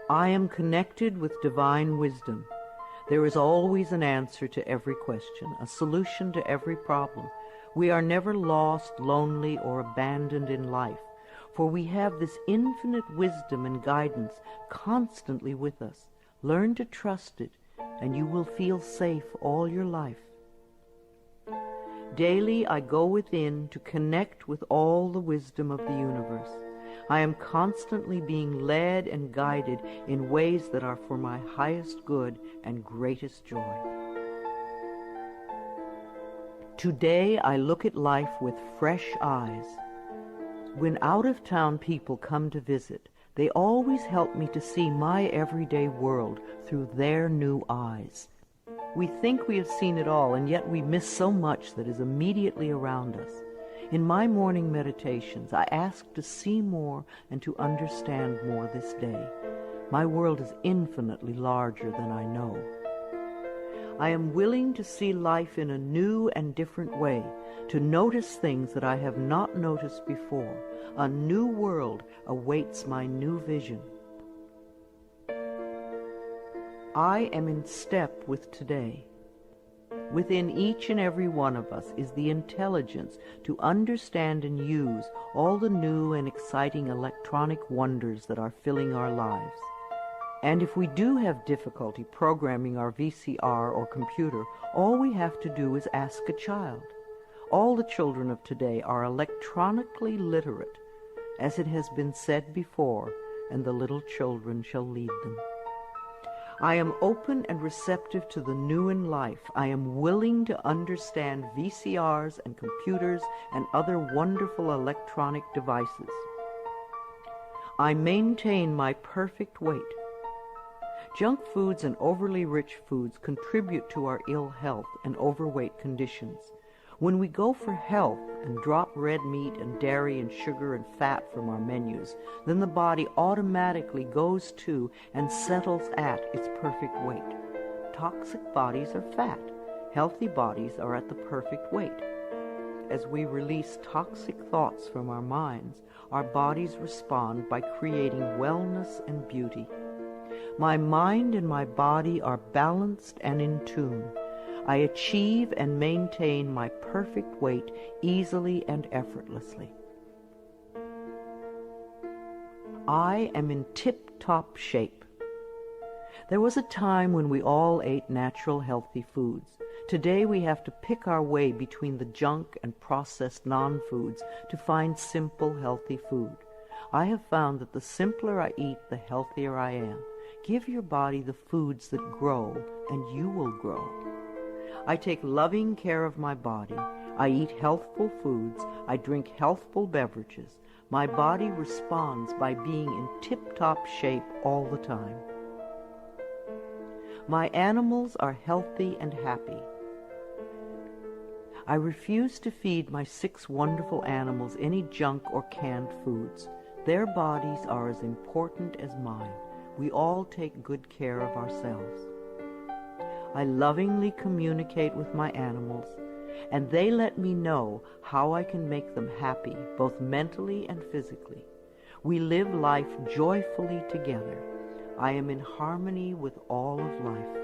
I am connected with divine wisdom. There is always an answer to every question, a solution to every problem. We are never lost, lonely, or abandoned in life, for we have this infinite wisdom and guidance constantly with us. Learn to trust it, and you will feel safe all your life. Daily I go within to connect with all the wisdom of the universe. I am constantly being led and guided in ways that are for my highest good and greatest joy. Today I look at life with fresh eyes. When out-of-town people come to visit, they always help me to see my everyday world through their new eyes. We think we have seen it all, and yet we miss so much that is immediately around us. In my morning meditations, I ask to see more and to understand more this day. My world is infinitely larger than I know. I am willing to see life in a new and different way, to notice things that I have not noticed before. A new world awaits my new vision. I am in step with today. Within each and every one of us is the intelligence to understand and use all the new and exciting electronic wonders that are filling our lives. And if we do have difficulty programming our VCR or computer, all we have to do is ask a child. All the children of today are electronically literate, as it has been said before, and the little children shall lead them. I am open and receptive to the new in life. I am willing to understand VCRs and computers and other wonderful electronic devices. I maintain my perfect weight. Junk foods and overly rich foods contribute to our ill health and overweight conditions. When we go for health and drop red meat and dairy and sugar and fat from our menus, then the body automatically goes to and settles at its perfect weight. Toxic bodies are fat. Healthy bodies are at the perfect weight. As we release toxic thoughts from our minds, our bodies respond by creating wellness and beauty. My mind and my body are balanced and in tune. I achieve and maintain my perfect weight easily and effortlessly. I am in tip-top shape. There was a time when we all ate natural, healthy foods. Today we have to pick our way between the junk and processed non-foods to find simple, healthy food. I have found that the simpler I eat, the healthier I am. Give your body the foods that grow, and you will grow. I take loving care of my body. I eat healthful foods. I drink healthful beverages. My body responds by being in tip-top shape all the time. My animals are healthy and happy. I refuse to feed my 6 wonderful animals any junk or canned foods. Their bodies are as important as mine. We all take good care of ourselves. I lovingly communicate with my animals, and they let me know how I can make them happy, both mentally and physically. We live life joyfully together. I am in harmony with all of life.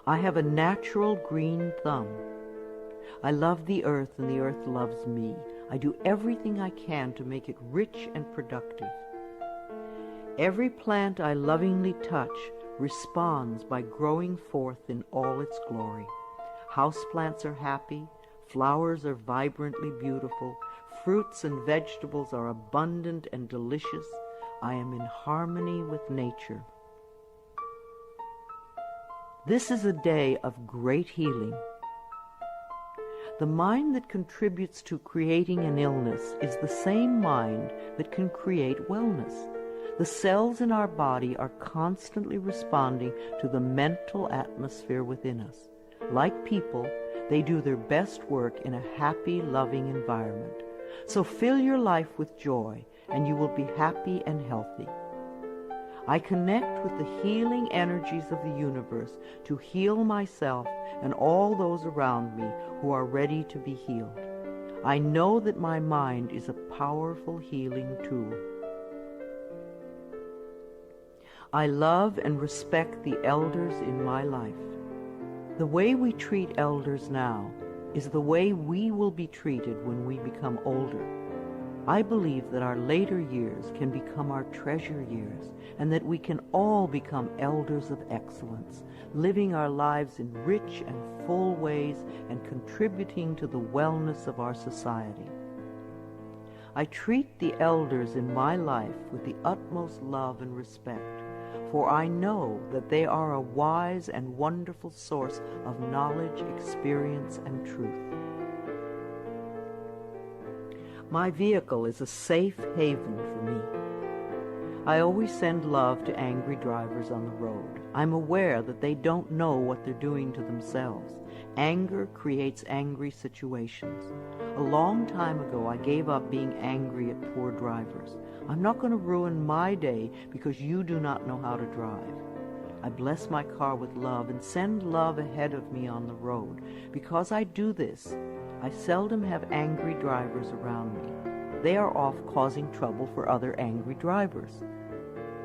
I have a natural green thumb. I love the earth, and the earth loves me. I do everything I can to make it rich and productive. Every plant I lovingly touch responds by growing forth in all its glory. Houseplants are happy, flowers are vibrantly beautiful, fruits and vegetables are abundant and delicious. I am in harmony with nature. This is a day of great healing. The mind that contributes to creating an illness is the same mind that can create wellness. The cells in our body are constantly responding to the mental atmosphere within us. Like people, they do their best work in a happy, loving environment. So fill your life with joy, and you will be happy and healthy. I connect with the healing energies of the universe to heal myself and all those around me who are ready to be healed. I know that my mind is a powerful healing tool. I love and respect the elders in my life. The way we treat elders now is the way we will be treated when we become older. I believe that our later years can become our treasure years, and that we can all become elders of excellence, living our lives in rich and full ways and contributing to the wellness of our society. I treat the elders in my life with the utmost love and respect, for I know that they are a wise and wonderful source of knowledge, experience, and truth. My vehicle is a safe haven for me. I always send love to angry drivers on the road. I'm aware that they don't know what they're doing to themselves. Anger creates angry situations. A long time ago, I gave up being angry at poor drivers. I'm not going to ruin my day because you do not know how to drive. I bless my car with love and send love ahead of me on the road. Because I do this, I seldom have angry drivers around me. They are off causing trouble for other angry drivers.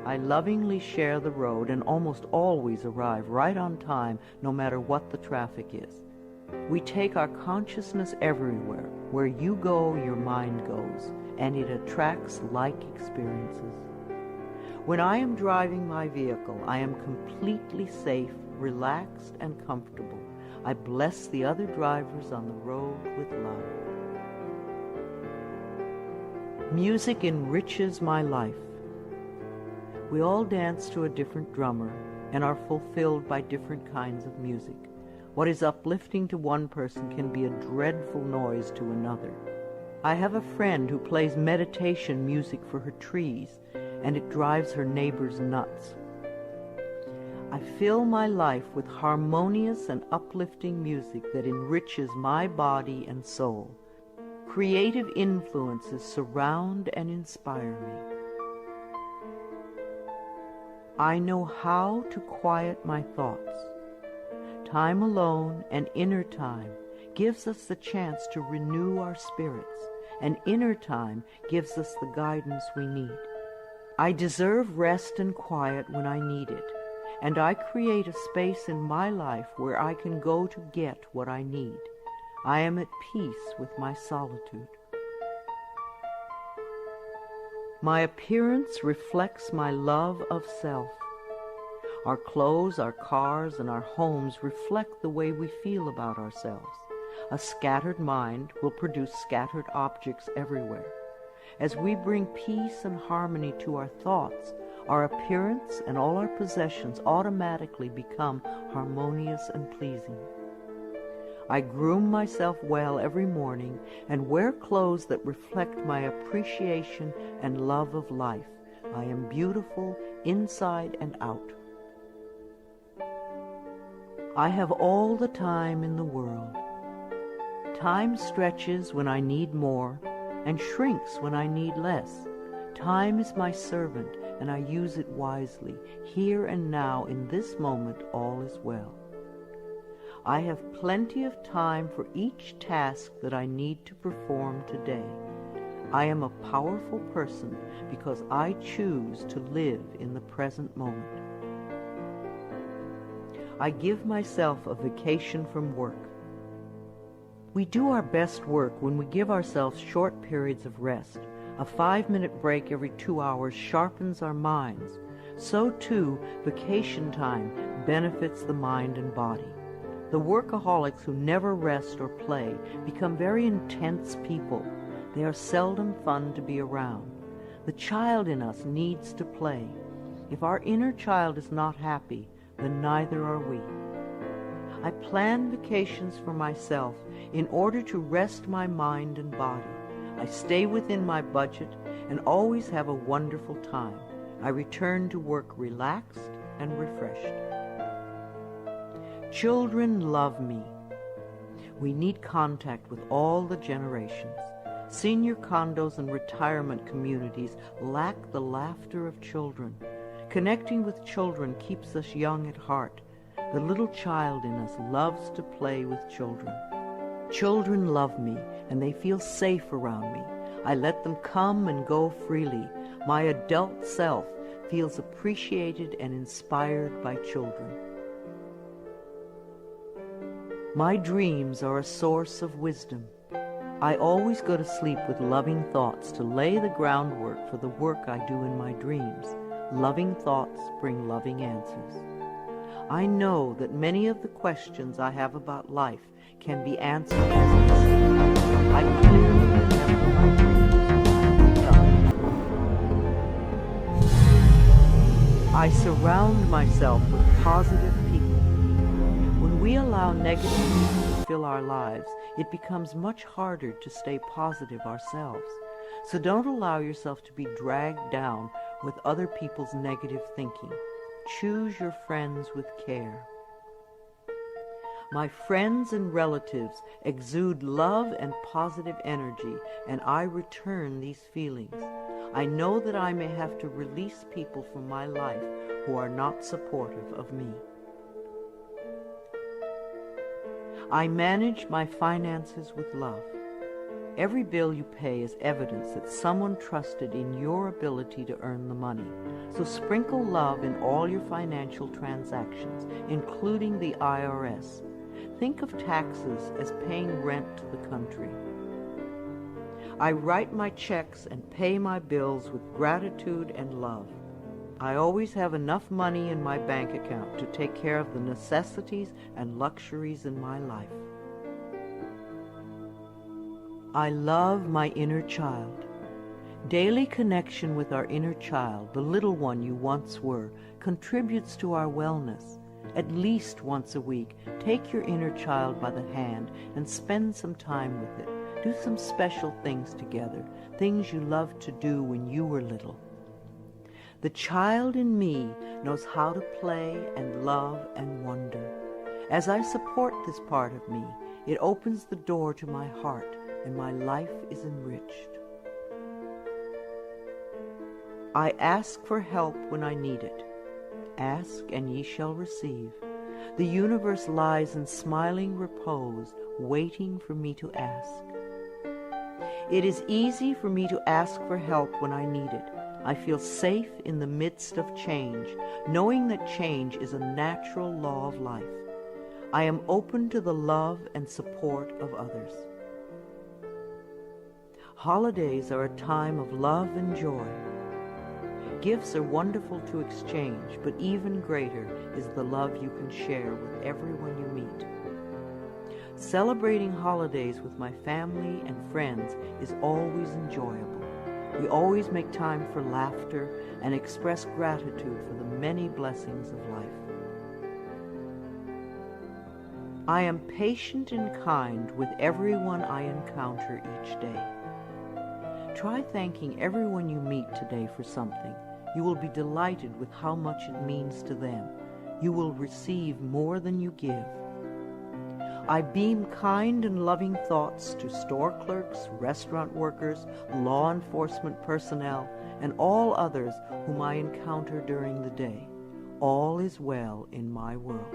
I lovingly share the road and almost always arrive right on time, no matter what the traffic is. We take our consciousness everywhere. Where you go, your mind goes, and it attracts like experiences. When I am driving my vehicle, I am completely safe, relaxed, and comfortable. I bless the other drivers on the road with love. Music enriches my life. We all dance to a different drummer and are fulfilled by different kinds of music. What is uplifting to one person can be a dreadful noise to another. I have a friend who plays meditation music for her trees, and it drives her neighbors nuts. I fill my life with harmonious and uplifting music that enriches my body and soul. Creative influences surround and inspire me. I know how to quiet my thoughts. Time alone and inner time gives us the chance to renew our spirits, and inner time gives us the guidance we need. I deserve rest and quiet when I need it, and I create a space in my life where I can go to get what I need. I am at peace with my solitude. My appearance reflects my love of self. Our clothes, our cars, and our homes reflect the way we feel about ourselves. A scattered mind will produce scattered objects everywhere. As we bring peace and harmony to our thoughts, our appearance and all our possessions automatically become harmonious and pleasing. I groom myself well every morning and wear clothes that reflect my appreciation and love of life. I am beautiful inside and out. I have all the time in the world. Time stretches when I need more and shrinks when I need less. Time is my servant, and I use it wisely. Here and now, in this moment, all is well. I have plenty of time for each task that I need to perform today. I am a powerful person because I choose to live in the present moment. I give myself a vacation from work. We do our best work when we give ourselves short periods of rest. A 5-minute break every 2 hours sharpens our minds. So too, vacation time benefits the mind and body. The workaholics who never rest or play become very intense people. They are seldom fun to be around. The child in us needs to play. If our inner child is not happy, then neither are we. I plan vacations for myself in order to rest my mind and body. I stay within my budget and always have a wonderful time. I return to work relaxed and refreshed. Children love me. We need contact with all the generations. Senior condos and retirement communities lack the laughter of children. Connecting with children keeps us young at heart. The little child in us loves to play with children. Children love me, and they feel safe around me. I let them come and go freely. My adult self feels appreciated and inspired by children. My dreams are a source of wisdom. I always go to sleep with loving thoughts to lay the groundwork for the work I do in my dreams. Loving thoughts bring loving answers. I know that many of the questions I have about life can be answered as I sleep. I clearly remember my dreams every time. I surround myself with positive people. When we allow negativity to fill our lives, it becomes much harder to stay positive ourselves. So don't allow yourself to be dragged down with other people's negative thinking. Choose your friends with care. My friends and relatives exude love and positive energy, and I return these feelings. I know that I may have to release people from my life who are not supportive of me. I manage my finances with love. Every bill you pay is evidence that someone trusted in your ability to earn the money. So sprinkle love in all your financial transactions, including the IRS. Think of taxes as paying rent to the country. I write my checks and pay my bills with gratitude and love. I always have enough money in my bank account to take care of the necessities and luxuries in my life. I love my inner child. Daily connection with our inner child, the little one you once were, contributes to our wellness. At least once a week, take your inner child by the hand and spend some time with it. Do some special things together, things you loved to do when you were little. The child in me knows how to play and love and wonder. As I support this part of me, it opens the door to my heart, and my life is enriched. I ask for help when I need it. Ask, and ye shall receive. The universe lies in smiling repose, waiting for me to ask. It is easy for me to ask for help when I need it. I feel safe in the midst of change, knowing that change is a natural law of life. I am open to the love and support of others. Holidays are a time of love and joy. Gifts are wonderful to exchange, but even greater is the love you can share with everyone you meet. Celebrating holidays with my family and friends is always enjoyable. We always make time for laughter and express gratitude for the many blessings of life. I am patient and kind with everyone I encounter each day. Try thanking everyone you meet today for something. You will be delighted with how much it means to them. You will receive more than you give. I beam kind and loving thoughts to store clerks, restaurant workers, law enforcement personnel, and all others whom I encounter during the day. All is well in my world.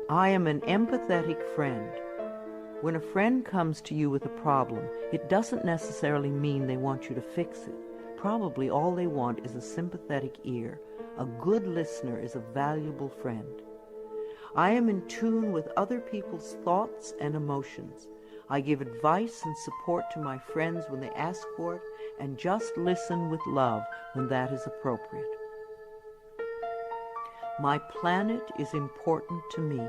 I am an empathetic friend. When a friend comes to you with a problem, it doesn't necessarily mean they want you to fix it. Probably all they want is a sympathetic ear. A good listener is a valuable friend. I am in tune with other people's thoughts and emotions. I give advice and support to my friends when they ask for it, and just listen with love when that is appropriate. My planet is important to me.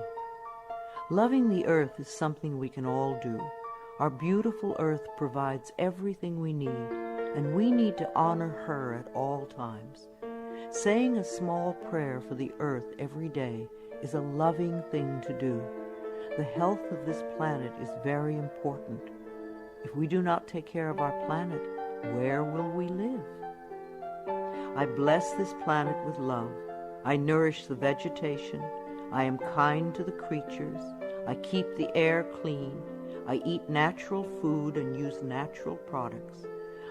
Loving the earth is something we can all do. Our beautiful earth provides everything we need, and we need to honor her at all times. Saying a small prayer for the earth every day is a loving thing to do. The health of this planet is very important. If we do not take care of our planet, where will we live? I bless this planet with love. I nourish the vegetation. I am kind to the creatures. I keep the air clean. I eat natural food and use natural products.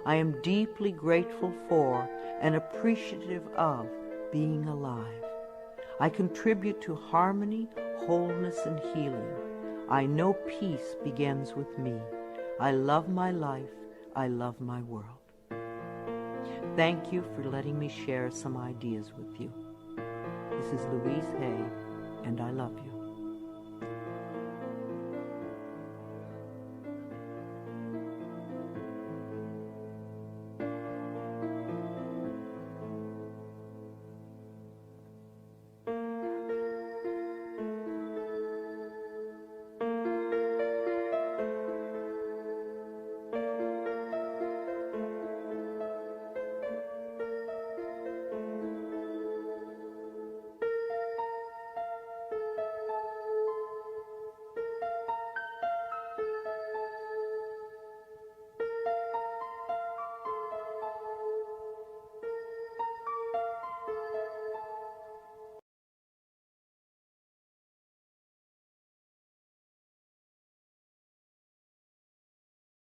I am deeply grateful for and appreciative of being alive. I contribute to harmony, wholeness, and healing. I know peace begins with me. I love my life. I love my world. Thank you for letting me share some ideas with you. This is Louise Hay, and I love you.